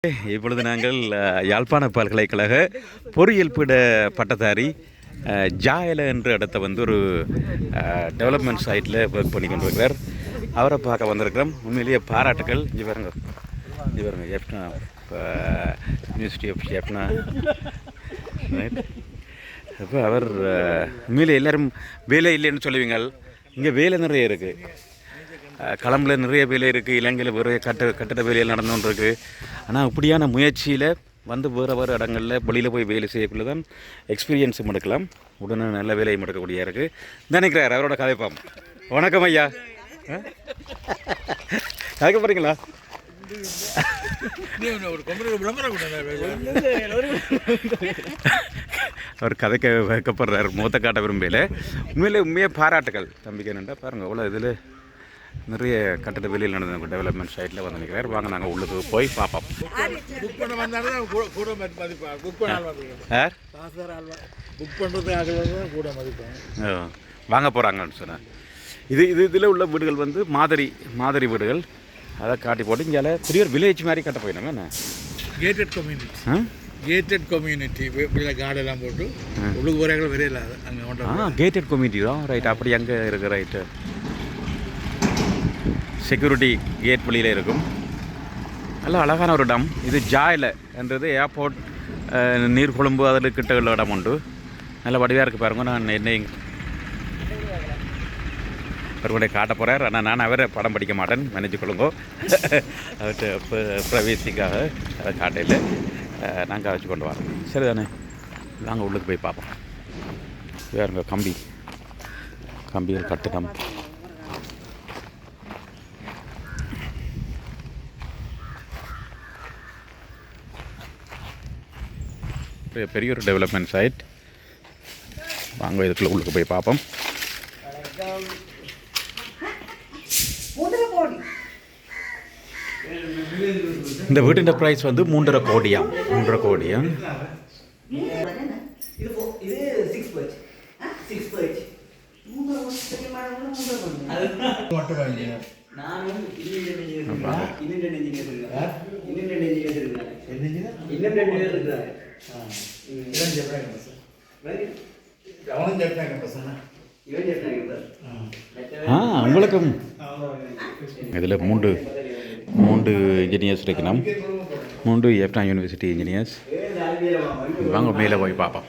இப்பொழுது நாங்கள் யாழ்ப்பாண பல்கலைக்கழக பொறியியல் பீட பட்டதாரி ஜாயல என்ற இடத்த வந்து ஒரு டெவலப்மெண்ட் சைட்டில் ஒர்க் பண்ணி கொண்டிருக்கிறார். அவரை பார்க்க வந்திருக்கிறோம். உண்மையிலேயே பாராட்டுக்கள். இங்கே பாருங்க எப்னா யூனிவர்சிட்டி ஆஃப் எப்னா. அப்போ அவர் உண்மையிலே எல்லோரும் வேலை இல்லைன்னு சொல்லுவீங்க. இங்கே வேலை நிறைய இருக்குது. களம்புல நிறைய வேலை இருக்குது. இலங்கையில் வேறு கட்டட வேலையில் நடந்து கொண்டு இருக்குது. ஆனால் இப்படியான முயற்சியில் வந்து வேறு இடங்களில் வெளியில் போய் வேலை செய்யக்குள்ள தான் எக்ஸ்பீரியன்ஸும் எடுக்கலாம். உடனே நல்ல வேலையும் எடுக்கக்கூடிய இருக்குது. நினைக்கிறார் அவரோட கதைப்பாம். வணக்கம் ஐயா. கதைக்க போகிறீங்களா? அவர் கதைக்க வைக்கப்படுறார். முகத்தை காட்ட விரும்பல. உண்மையாக பாராட்டுகள் தம்பிக்கு. என்னென்னா பாருங்கள் அவ்வளோ இதில் நிறைய கட்டட வெளியில் நடந்த டெவலப்மெண்ட் சைட்டில் வந்து நிற்கிறார். வாங்க நாங்கள் உள்ளுக்கு போய் பார்ப்போம். வாங்க போகிறாங்கன்னு சொன்னேன். இதில் உள்ள வீடுகள் வந்து மாதிரி வீடுகள். அதை காட்டி போட்டு இங்கே பெரிய ஒரு வில்லேஜ் மாதிரி கட்ட போயிடும். என்ன கேட்டட் கம்யூனிட்டி கார்டெல்லாம் போட்டு உள்ளுக்கு போகிறாங்க. விரையில் அங்கே கேட்டட் கம்யூனிட்டி தான். ரைட். அப்படி அங்கே இருக்குது. ரைட்டு. செக்யூரிட்டி கேட் வழியில் இருக்கும். நல்ல அழகான ஒரு இடம். இது ஜாயில் என்றது ஏர்போர்ட் நீர்கொழும்பு அதில் கிட்ட உள்ள இடம் உண்டு. நல்ல வடிவாக இருக்குது பாருங்க. நான் என்னை அவருடைய காட்ட போகிறார். ஆனால் நான் அவரை படம் படிக்க மாட்டேன், நினைச்சு கொள்ளுங்கோ. அவர்கிட்ட ப்ரைவேசிக்காக அதை காட்டையில் நாங்கள் வச்சு கொண்டு வரோம். சரி தானே, நாங்கள் உள்ளுக்கு போய் பார்ப்போம். வேறுங்க கம்பிகள் கட்டிடம். பெரிய ஒரு டெவலப்மெண்ட் சைட். வாங்க இதுக்குள்ள உள்ளுக்கு போய் பார்ப்போம். இந்த வீட்டின் ப்ரைஸ் வந்து 3.5 கோடியாம். 3.5 கோடியாம். உங்களுக்கும் இதில் மூன்று இன்ஜினியர்ஸ் இருக்கணும். 3 எப்னா யூனிவர்சிட்டி இன்ஜினியர்ஸ். வாங்க மேலே போய் பார்ப்போம்.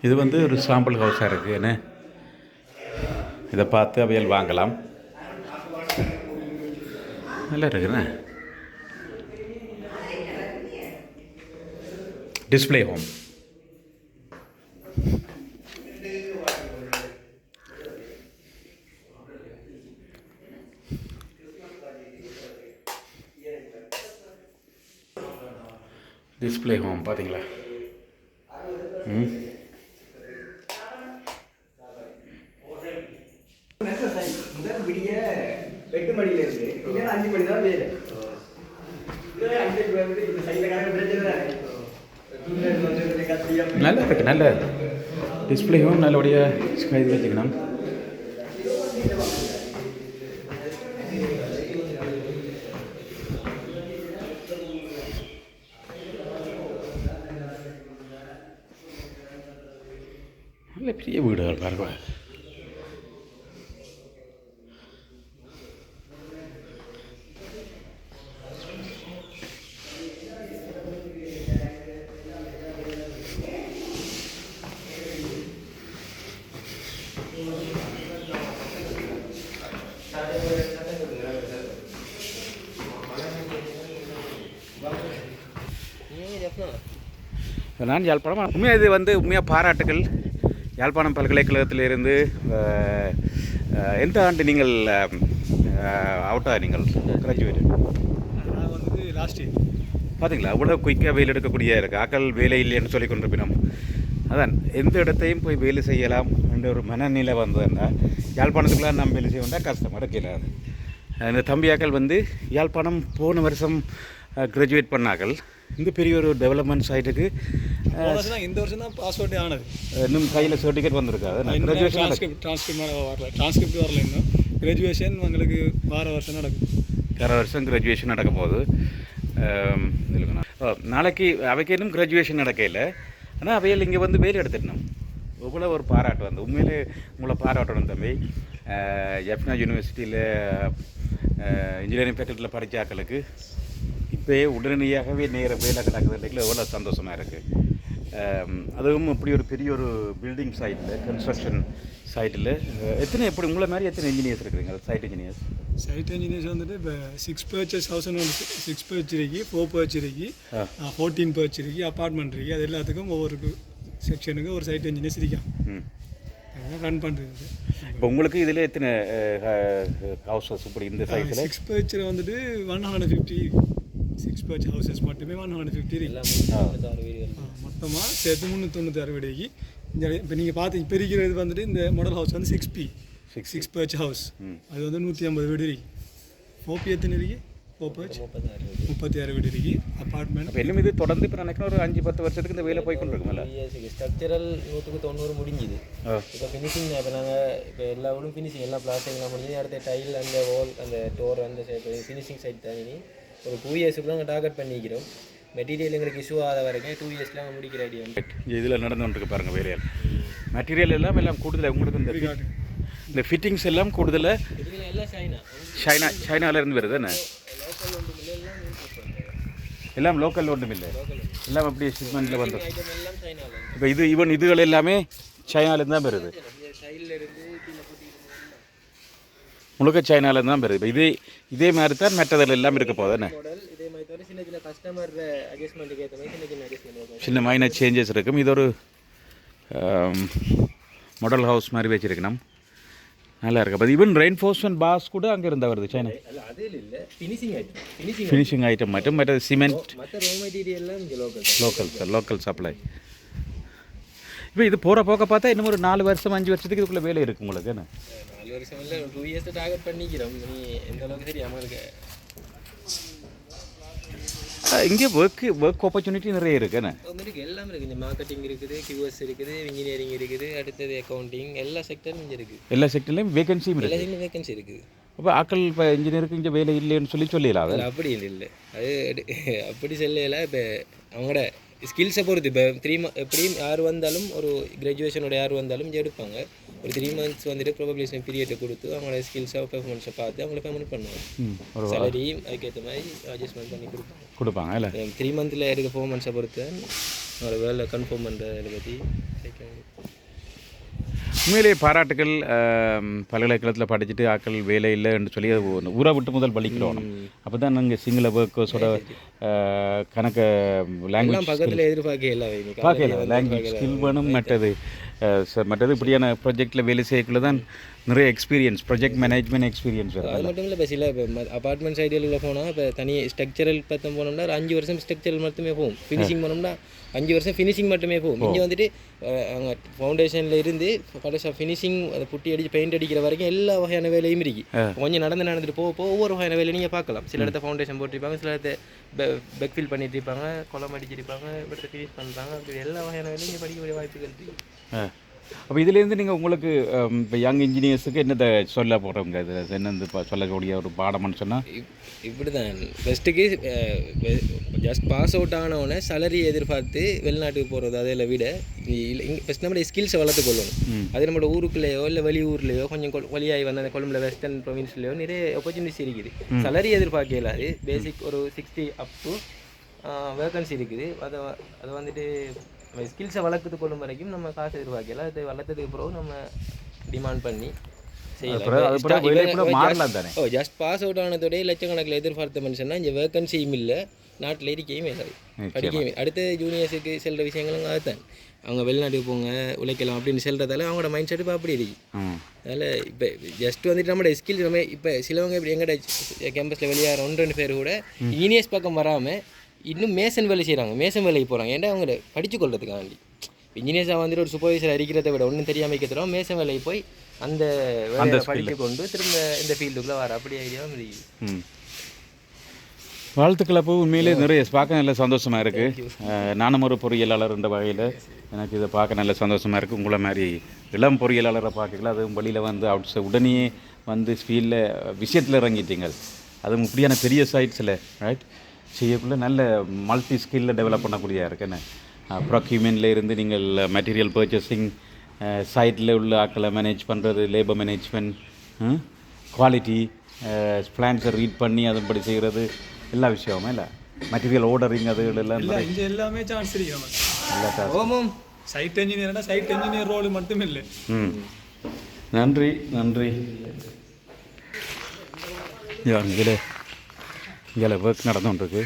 இது வந்து ஒரு சாம்பிள் ஹவுஸாக இருக்குது. என்ன இதை பார்த்து அவையல் வாங்கலாம். நல்லா இருக்குண்ணே. Display home. டிஸ்பிளே ஹோம் பார்த்தீங்களா? நல்லா இருக்கு. நல்ல டிஸ்பிளே ஹோம். நல்லபடியாக இது வச்சுக்கணும். நல்ல பெரிய வீடுகள் பாருங்க. நான் யாழ்ப்பாணம். உண்மையாக இது வந்து உண்மையாக பாராட்டுகள். யாழ்ப்பாணம் பல்கலைக்கழகத்திலிருந்து எந்த ஆண்டு நீங்கள் நீங்கள் கிராஜுவேட்? நான் வந்து லாஸ்ட் இயர். பார்த்தீங்களா, அவ்வளோ குயிக்காக வேலை எடுக்கக்கூடிய இருக்குது. ஆக்கள் வேலை இல்லைன்னு சொல்லி கொண்டிருப்பினோம். அதான் எந்த இடத்தையும் போய் வேலை செய்யலாம் என்ற ஒரு மனநிலை வந்ததுன்னா யாழ்ப்பாணத்துக்குள்ளே நம்ம வேலை செய்ய வந்தால் கஷ்டம் எடுக்கல. இந்த தம்பியாக்கள் வந்து யாழ்ப்பாணம் போன வருஷம் கிராஜுவேட் பண்ணாக்கள். இந்த பெரிய ஒரு டெவலப்மெண்ட் சைட்டுக்கு இந்த வருஷம் தான் பாஸ்வேர்ட் ஆனது. இன்னும் கையில் சர்டிஃபிகேட் வந்திருக்காது. டிரான்ஸ்கிரிப்ட் வரல இன்னும். கிராஜுவேஷன் எங்களுக்கு வார வருஷம் நடக்கும். வேறு வருஷம் கிராஜுவேஷன் நடக்க போகுது. நாளைக்கு அவைக்கு இன்னும் கிராஜுவேஷன் நடக்கையில், ஆனால் அவையில் இங்கே வந்து வேலை எடுத்துடணும். இவ்வளோ ஒரு பாராட்டு வந்து உண்மையிலே உங்களை பாராட்டணும் தம்பி. ஜெஃப்னா யூனிவர்சிட்டியில் இன்ஜினியரிங் ஃபேக்கல்ட்டியில் படித்த ஆக்களுக்கு இப்போயே உடனடியாகவே நேர வேலை கிடக்குறதுல எவ்வளோ சந்தோஷமாக இருக்குது. அதுவும் இப்படி ஒரு பெரிய ஒரு பில்டிங் சைட்டில், கன்ஸ்ட்ரக்ஷன் சைட்டில் எப்படி உங்களை மாதிரி எத்தனை இன்ஜினியர்ஸ் இருக்கிறீங்க? சைட் இன்ஜினியர்ஸ் வந்துட்டு இப்போ 6 பர்ச்சஸ் ஹவுஸ் 6 பர்ச் இருக்கு, 4 பர்ச் இருக்கு, 14 பர்ச் இருக்கு, அப்பார்ட்மெண்ட் இருக்குது. அது எல்லாத்துக்கும் ஒவ்வொரு செக்ஷனுக்கு ஒரு சைட் இன்ஜினியர்ஸ் இருக்காங்க ரன் பண்ணுறது. இப்போ உங்களுக்கு இதில் எத்தனை ஹவுசஸ் இப்படி இந்த சைட்டில்? 6 பர்ச்சில் வந்துட்டு 150 6 பர்ச் ஹவுசஸ் மட்டுமே 150 இருக்கு. மொத்தமாக சேர்த்து 396 வீடுக்கு. இப்போ நீங்கள் பார்த்து இப்போ இருக்கிறது வந்துட்டு இந்த மாடல் ஹவுஸ் வந்து 6P 6 பர்ச் ஹவுஸ். அது வந்து 150 வீடு இருக்கு. 4P எத்தனை இருக்கு? 4 பர்ச் 36 வீடு இருக்கு. அப்பார்ட்மெண்ட் இப்போ இன்னும் இது தொடர்ந்து இப்போ நினைக்கிறேன் ஒரு 5-10 வருஷத்துக்கு இந்த வேலை போய்க்கொண்டு இருக்கும்ல. ஸ்ட்ரக்சரல் 100-90 முடிஞ்சுது. இப்போ ஃபினிஷிங் இப்போ நாங்கள் இப்போ எல்லா ஊரும் ஃபினிஷிங் எல்லாம் பிளாஸ்டிக்லாம் முடிஞ்சு. அடுத்த டைல் அந்த வால் அந்த டோர் அந்த ஃபினிஷிங் சைட் தனி ஒரு 2 இயர்ஸுக்கு நாங்கள் டார்கெட் பண்ணிக்கிறோம். மெட்டீரியல் எங்களுக்கு இஷ்யூ ஆகாத வரைக்கும் 2 இயர்ஸ்லாம் முடிக்கிற ஐடியா. இதில் நடந்துகிட்டு பாருங்கள் வேலையால் மெட்டீரியல் எல்லாம் கூடுதலாக உங்களுக்கு இந்த ஃபிட்டிங்ஸ் எல்லாம் கூடுதலாக எல்லாம் சைனாவிலேருந்து வருது என்ன? எல்லாம் லோக்கல் ஒன்றும் இல்லை, எல்லாம் அப்படியே ஷிப்மெண்ட்டில் வந்து. இப்போ இதுகள் எல்லாமே சைனாலேருந்து தான் வருது, முழுக்க சைனாலேருந்து தான் வருது. இப்போ இதே மாதிரி தான் மெட்டதில் எல்லாம் இருக்க போகுது என்ன? சின்ன மைனர் சேஞ்சஸ் இருக்கும். இது ஒரு மாடல் ஹவுஸ் மாதிரி வச்சுருக்கணும், நல்லா இருக்கு. அப்போ ஈவன் ரெயின்ஃபோர்ஸ்மெண்ட் பாஸ் கூட அங்கே இருந்தால் வருது சைனா. ஃபினிஷிங் ஐட்டம் மட்டும், மற்ற சிமெண்ட் லோக்கல் சப்ளை. இப்போ இது போகிற போக்க பார்த்தா இன்னும் ஒரு 4 வருஷம் 5 வருஷத்துக்கு இதுக்குள்ளே வேலை இருக்குது உங்களுக்கு என்ன? 4 வருஷம் இல்லை, 2 இயர்ஸ் டார்கெட் பண்ணிக்கிறோம். நீ எந்த அளவுக்கு தெரியாமல் இருக்கு. இங்கே ஒர்க் ஆப்பர்ச்சுனிட்டி நிறைய இருக்குது என்ன? எல்லாம் இருக்குது. இந்த மார்க்கெட்டிங் இருக்குது, QS இருக்குது, இன்ஜினியரிங் இருக்குது, அடுத்தது அக்கௌண்டிங், எல்லா செக்டரும் இங்கே இருக்குது. எல்லா செக்டர்லேயும் வேகன்சியும் இருக்குது. எல்லா வேகன்சி இருக்குது. அப்போ ஆக்கள் இப்போ இன்ஜினியருக்கு இங்கே வேலை இல்லைன்னு சொல்லிடலாம். அது அப்படி இல்லை, அது அப்படி சொல்லல. இப்போ அவங்களோட ஸ்கில்ஸை பொறுத்து இப்போ 3 எப்படியும் யார் வந்தாலும் ஒரு கிராஜுவேஷனோட யார் வந்தாலும் இங்கே எடுப்பாங்க. ஒரு 3 மந்த்ஸ் வந்துட்டு ப்ரொபபிலேஷன் பீரியட்டை கொடுத்து அவங்களோட ஸ்கில்ஸை பெர்ஃபார்மன்ஸை பார்த்து அவங்கள பேமெண்ட் பண்ணுவாங்க. சேலரியும் அதுக்கேற்ற மாதிரி அட்ஜஸ்ட்மெண்ட் பண்ணி கொடுப்பாங்க இல்லை. 3 மந்தில் எடுக்க பெர்ஃபார்மன்ஸை பொறுத்து அவங்களோட வேலை கன்ஃபார்ம் பண்ணுறதை பற்றி. உண்மையிலேயே பாராட்டுகள். பல்கலைக்கழகத்தில் படிச்சுட்டு ஆக்கள் வேலை இல்லைன்னு சொல்லி ஊரை விட்டு முதல் படிக்கிறோம். அப்போ தான் நாங்கள் சிங்கள ஒர்க்கர்ஸோட கணக்க லாங்குவேஜ் பக்கத்தில் எதிர்பார்க்கல லாங்குவேஜ் ஸ்கில் வேணும். மற்றது இப்படியான ப்ராஜெக்டில் வேலை செய்யக்குள்ள தான் நிறைய எக்ஸ்பீரியன்ஸ், ப்ராஜெக்ட் மேனேஜ்மெண்ட் எக்ஸ்பீரியன்ஸ் வரும். அது மட்டும் இல்லை, இப்போ சில அப்பார்ட்மெண்ட் சைடுகளில் போனால் இப்போ தனி ஸ்ட்ரக்சரல் பக்கம் போனோம்னா 5 வருஷம் ஸ்ட்ரக்சரல் மட்டுமே போகும். ஃபினிஷிங் போனோம்னா 5 வருஷம் ஃபினிஷிங் மட்டுமே போகும். இங்கே வந்துட்டு அங்கே ஃபவுண்டேஷனில் இருந்து கடைசியாக ஃபினிஷிங் அதை புட்டி அடித்து பெயிண்ட் அடிக்கிற வரைக்கும் எல்லா வகையான வேலையும் இருக்குது. கொஞ்சம் நடந்துட்டு போக ஒவ்வொரு வகையான வேலையை நீங்கள் பார்க்கலாம். சில இடத்த ஃபவுண்டேஷன் போட்டிருப்பாங்க, சில இடத்த பெக் ஃபில் பண்ணிட்டு இருப்பாங்க, குளம் அடிச்சிருப்பாங்க, இப்படி ஃபினிஷ் பண்ணுறாங்க. அப்படி எல்லா வகையான வேலையும் இங்கே படிக்கக்கூடிய வாய்ப்புகள் இருக்குது. அப்போ இதுலேருந்து நீங்கள் உங்களுக்கு இப்போ யங் இன்ஜினியர்ஸுக்கு என்னத்தை சொல்ல போகிறவங்க? இது என்னது சொல்லக்கூடிய ஒரு பாடம்னு சொன்னால் இப்படி தான் பெஸ்ட்டுக்கு ஜஸ்ட் பாஸ் அவுட் ஆனவொடனே சேலரி எதிர்பார்த்து வெளிநாட்டுக்கு போகிறது அதில் விட ஃபஸ்ட் நம்மளுடைய ஸ்கில்ஸை வளர்த்து கொள்ளணும். அது நம்மளோட ஊருக்குள்ளேயோ இல்லை வெளியூர்லேயோ கொஞ்சம் வழியாகி வந்த அந்த கொழும்புல வெஸ்டர்ன் ப்ரொவின்ஸ்லேயோ நிறைய ஆப்பர்ச்சுனிட்டிஸ் இருக்குது. சேலரி எதிர்பார்க்க இல்லாது பேசிக் ஒரு 60 அப் டு வேகன்சி இருக்குது. அதை வந்துட்டு ஸ்கில்ஸை வளர்த்து கொள்ளும் வரைக்கும் நம்ம காசு எதிர்பார்க்கல. அது வளர்த்ததுக்கு பிறகு நம்ம டிமாண்ட் பண்ணி செய்யலாம். ஜஸ்ட் பாஸ் அவுட் ஆனதோடய லட்சக்கணக்கில் எதிர்பார்த்த மனுஷன்னா இங்கே வேகன்சியும் இல்லை, நாட்டில் இருக்கவும் இல்லாது, படிக்கவே. அடுத்த ஜூனியர்ஸுக்கு செல்கிற விஷயங்களும் அதுதான். அவங்க வெளிநாட்டுக்கு போங்க உழைக்கலாம் அப்படின்னு செல்றதால அவங்களோட மைண்ட் செட் இப்போ அப்படி இருக்கு. அதில் இப்போ ஜஸ்ட் வந்துட்டு நம்மளோட ஸ்கில்ஸ் நம்ம இப்போ சிலவங்க இப்படி எங்கள்ட கேம்பஸில் வெளியாக 1-2 பேர் கூட இனியர்ஸ் பக்கம் வராமல் இன்னும் மேசன் வேலை செய்கிறாங்க, மேசன் வேலைக்கு போகிறாங்க. ஏன்டா அவங்கள படித்து கொள்றதுக்காண்டி. இன்ஜினியர்ஸாக வந்துட்டு ஒரு சூப்பர்வைசர் அடிக்கிறத விட ஒன்றும் தெரியாமல் வைக்கிறோம், மேசன் வேலைக்கு போய் அந்த வேலையை படித்து கொண்டு திரும்ப இந்த ஃபீல்டுக்குள்ளே வர அப்படி ஐடியாவும் இருக்குது. வாழ்த்துக்கள். அப்போ உண்மையிலே நிறைய பார்க்க நல்ல சந்தோஷமாக இருக்குது. நானும் ஒரு பொறியியலாளர் என்ற வகையில் எனக்கு இதை பார்க்க நல்ல சந்தோஷமாக இருக்குது. உங்களை மாதிரி இளம் பொறியியலாளரை பார்க்கல, அதுவும் வழியில் வந்து உடனே வந்து ஸ்பீடில் விஷயத்தில் இறங்கிட்டீங்க. அதுவும் இப்படியான பெரிய சைட்ஸில் ரைட் செய்யக்குள்ள நல்ல மல்டி ஸ்கில்லில் டெவலப் பண்ணக்கூடியதாக இருக்குன்னு ப்ரொக்யூமெண்ட்டில் இருந்து நீங்கள் மெட்டீரியல் பர்ச்சேசிங், சைட்டில் உள்ள ஆட்களை மேனேஜ் பண்ணுறது, லேபர் மேனேஜ்மெண்ட், குவாலிட்டி, பிளான்ஸை ரீட் பண்ணி அதன்படி செய்கிறது, எல்லா விஷயமுமே இல்லை மெட்டீரியல் ஆர்டரிங் அது எல்லாம் இங்கே எல்லாமே சான்ஸ் இருக்கு. எல்லா ஓமம் சைட் இன்ஜினியர்னா சைட் இன்ஜினியர் ரோல் மட்டும் இல்லை. நன்றி நன்றி. இங்கே ஒர்க் நடந்துகிட்ருக்கு.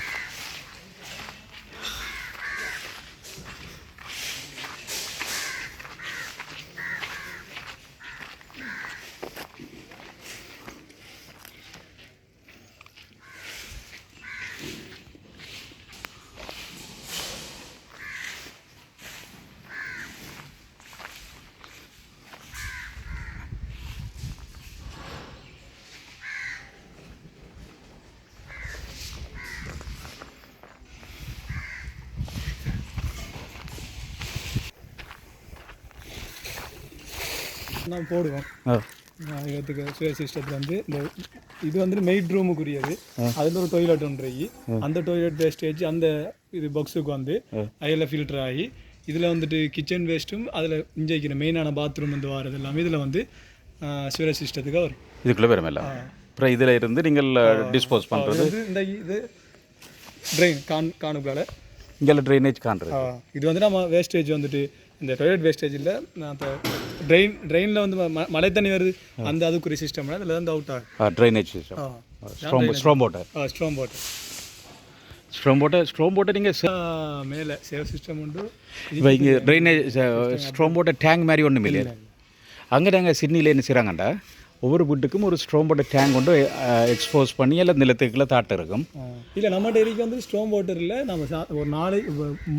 நான் போடுவோம் இதுக்கு சுய சிஸ்டத்தில் வந்து இந்த இது வந்து மெய்ட் ரூமுக்குரியது. அதில் ஒரு டொய்லெட் ஒன்று, அந்த டொய்லெட் வேஸ்டேஜ் அந்த இது பாக்ஸுக்கு வந்து அதில் ஃபில்டர் ஆகி இதில் வந்துட்டு கிச்சன் வேஸ்ட்டும் அதில் இன்ஜெக்கிற மெயினான பாத்ரூம் வந்து வரது எல்லாமே இதில் வந்து சுய சிஸ்டத்துக்கு வரும். இதுக்குள்ளே வரும் எல்லாம். அப்புறம் இதில் இருந்து நீங்கள் டிஸ்போஸ் பண்ணுறது இந்த இது ட்ரெயின் காணுக்குள்ளால இங்கே ட்ரைனேஜ் காண்றது. இது வந்து நம்ம வேஸ்டேஜ் வந்துட்டு இந்த டாய்லெட் வேஸ்டேஜ் இல்லை, அந்த ட்ரெயினில் வந்து மழை தண்ணி வருது அந்த அதுக்குரிய சிஸ்டம் அதில் வந்து அவுட் ஆகும். Drainage system, strong water, strong water நீங்கள் மேலே சேவ் சிஸ்டம் உண்டு. இப்போ இங்கே ட்ரைனேஜ் ஸ்ட்ராங் வாட்டர் டேங்க் மாதிரி ஒன்றும் இல்லையா? அங்கே நாங்கள் சிட்னியில் என்ன செய்கிறாங்கண்டா ஒவ்வொரு வீட்டுக்கும் ஒரு ஸ்ட்ராங் வாட்டர் டேங்க் கொண்டு எக்ஸ்போஸ் பண்ணி எல்லாம் நிலத்துக்குள்ளே தாட்டு இருக்கும். இல்லை நம்ம டெய்லிக்கு வந்து ஸ்ட்ராங் வாட்டரில் நம்ம ஒரு நாளைக்கு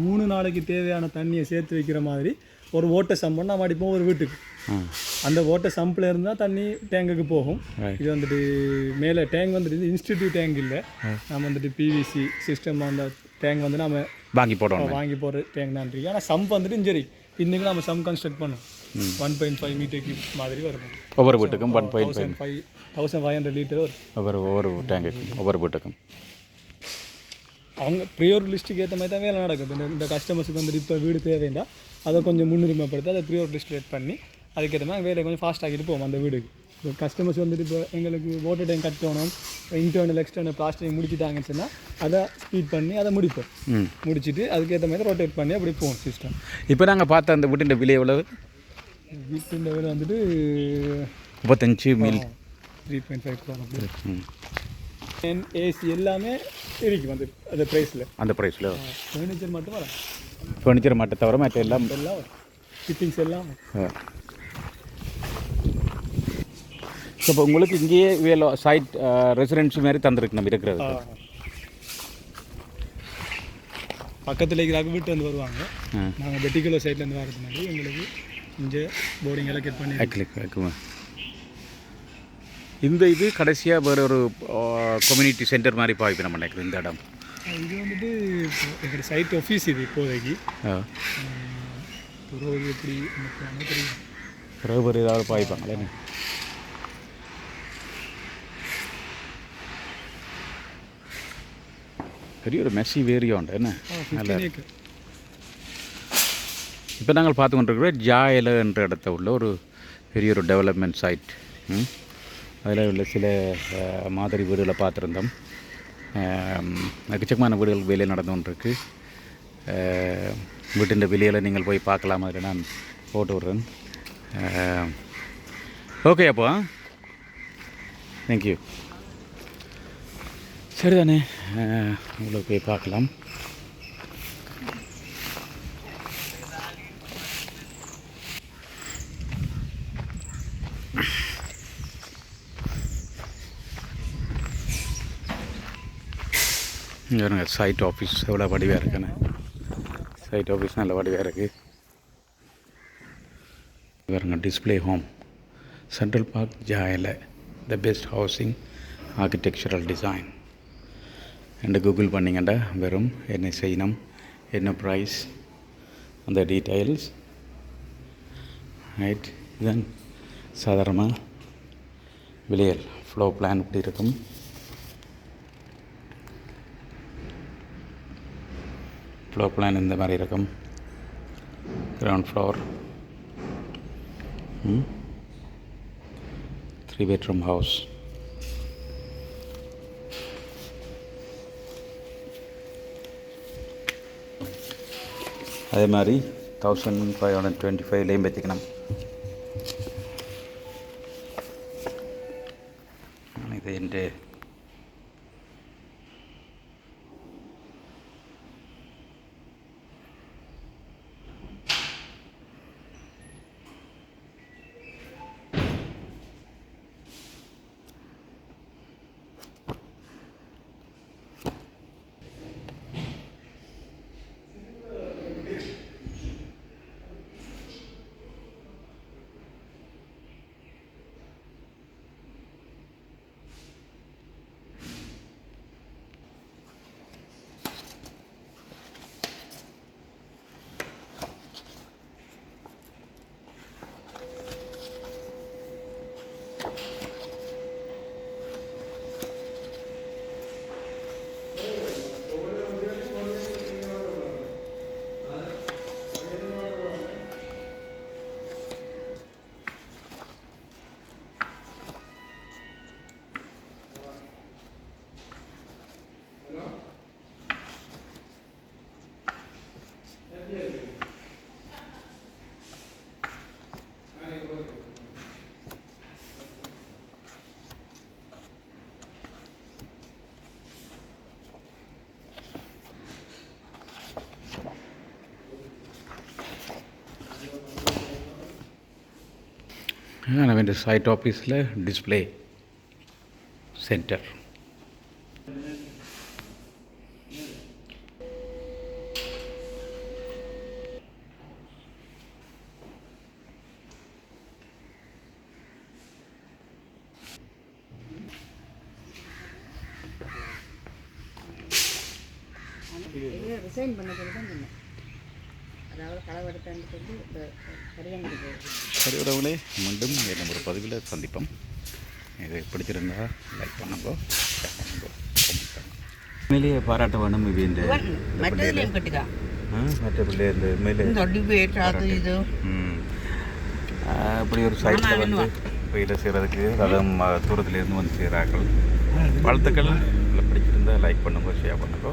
3 நாளைக்கு தேவையான தண்ணியை சேர்த்து வைக்கிற மாதிரி ஒரு ஓட்டர் சம்பு நம்ம அடிப்போம் ஒரு வீட்டுக்கு. அந்த ஓட்டர் சம்பில் இருந்தால் தண்ணி டேங்குக்கு போகும். இது வந்துட்டு மேலே டேங்க் வந்துட்டு இன்ஸ்டிடியூட் டேங்க் இல்லை, நம்ம வந்துட்டு பிவிசி சிஸ்டம் அந்த டேங்க் வந்து நம்ம வாங்கி போடுற டேங்க் தான் இருக்கு. ஆனால் சம்ப் வந்துட்டு இன்ஜரி இன்னைக்கு நம்ம சம் கன்ஸ்ட்ரக்ட் பண்ணோம் 1.5 மீட்டருக்கு மாதிரி வரும். ஒவ்வொரு வீட்டுக்கும் 1.500 லிட்டர் வரும் ஒவ்வொரு டேங்கு ஒவ்வொரு வீட்டுக்கும். அவங்க ப்ரியோர் லிஸ்ட்டுக்கு ஏற்ற மாதிரி தான் வேலை நடக்குது. இந்த கஸ்டமர்ஸுக்கு வந்துட்டு இப்போ வீடு தேவைண்டா அதை கொஞ்சம் முன்னுரிமைப்படுத்தி அதை ப்ரியோர் லிஸ்ட் ரேட் பண்ணி அதுக்கேற்ற மாதிரி வேலையை கொஞ்சம் ஃபாஸ்ட் ஆகிட்டு போவோம் அந்த வீடுக்கு. இப்போ கஸ்டமர்ஸ் வந்துட்டு இப்போ எங்களுக்கு வாட்டர் டேங்க் கட்டணும், இன்டர்னல் எக்ஸ்டர்னல் பிளாஸ்டிக் முடிச்சுட்டாங்கன்னு சொன்னால் அதை ஸ்பீட் பண்ணி அதை முடிச்சுட்டு அதுக்கேற்ற மாதிரி ரொட்டேட் பண்ணி அப்படி போகும் சிஸ்டம். இப்போ நாங்கள் பார்த்த அந்த வீட்டின் விலை எவ்வளவு? வீட்டின் விலை வந்துட்டு 35 மில் 3.5 crore. ஏசி எல்லாமே இருக்குது வந்து அந்த ப்ரைஸில். அந்த ப்ரைஸில் ஃபர்னிச்சர் மட்டும் வரும். ஃபர்னிச்சர் மட்டும் தவிர மற்ற எல்லாம் ஃபிட்டிங்ஸ் எல்லாம். இப்போ உங்களுக்கு இங்கேயே வேலை சைட் ரெசிடென்சி மாதிரி தந்துருக்கு நம்ம இருக்கிறது. பக்கத்தில் இருக்கிறாங்க வீட்டு வந்து வருவாங்க. நாங்கள் வெட்டிக்குலர் சைட்லேருந்து வரதுனால எங்களுக்கு இங்கே போர்டிங் எல்லாம் கட் பண்ணி இந்த இது கடைசியாக வேறு ஒரு கம்யூனிட்டி சென்டர் மாதிரி பாய்ப்பு நம்ம நினைக்கிறோம் இந்த இடம். இது வந்துட்டு எங்களோட சைட் ஆஃபீஸ் இது இப்போதைக்கு. எப்படி தெரியும் பிறகு ஏதாவது பாய்ப்பாங்களே. பெரிய ஒரு மெஸ்ஸி வேரியா உண்டு என்ன நல்லா. இப்போ நாங்கள் பார்த்து கொண்டிருக்கிற ஜாயில என்ற இடத்த உள்ள ஒரு பெரிய ஒரு டெவலப்மெண்ட் சைட். அதில் உள்ள சில மாதிரி வீடுகளை பார்த்துருந்தோம். எக்கச்சக்கமான வீடுகள் வேலை நடந்து கொண்டிருக்கு. வீட்டின் வெளியில் நீங்கள் போய் பார்க்கலாம். அதில் நான் போட்டு விட்றேன். ஓகே அப்போ தேங்க்யூ. சரிதானே, உங்களுக்கு போய் பார்க்கலாம். இங்கே சைட் ஆஃபீஸ் எவ்வளோ வடிவாக இருக்குன்னு. சைட் ஆஃபீஸ் நல்ல வடிவாக இருக்குது. பாருங்க, டிஸ்பிளே ஹோம் சென்ட்ரல் பார்க் ஜாயில் the best housing architectural design என்று கூகுள் பண்ணிங்கண்டா வெறும் என்ன செய்யணும், என்ன ப்ரைஸ், அந்த டீட்டெயில்ஸ் ரைட். இதுதான் சாதாரணமாக வெளியில் ஃப்ளோ பிளான் இப்படி இருக்கும். ஃப்ளோ பிளான் இந்த மாதிரி இருக்கும். Ground floor, 3 bedroom house. அதே மாதிரி 1525 வச்சுக்கணும். இது എൻ്റെ அவன் சைட் ஆஃபீஸில் டிஸ்பிளே சென்டர். ரிசைன் பண்ண சொல்லி தான் சொன்னேன். அதாவது களவெடுத்தான்னு சொல்லி சரியாக சரி உறவுகளே, மீண்டும் என்ன ஒரு பதிவில் சந்திப்போம். இது பிடிச்சிருந்தா லைக் பண்ணுங்கோ, ஷேர் பண்ணுங்கோ, கமெண்ட் பண்ணுங்க. உண்மையிலேயே பாராட்ட வேணும். இது இந்த மற்ற பிள்ளை இந்த உண்மையிலே இப்படி ஒரு சைட்டில் வந்து வெயில செய்கிறதுக்கு அதுவும் தூரத்துலேருந்து வந்து செய்கிறார்கள். வாழ்த்துக்கள். பிடிச்சிருந்தா லைக் பண்ணுங்க, ஷேர் பண்ணுங்க.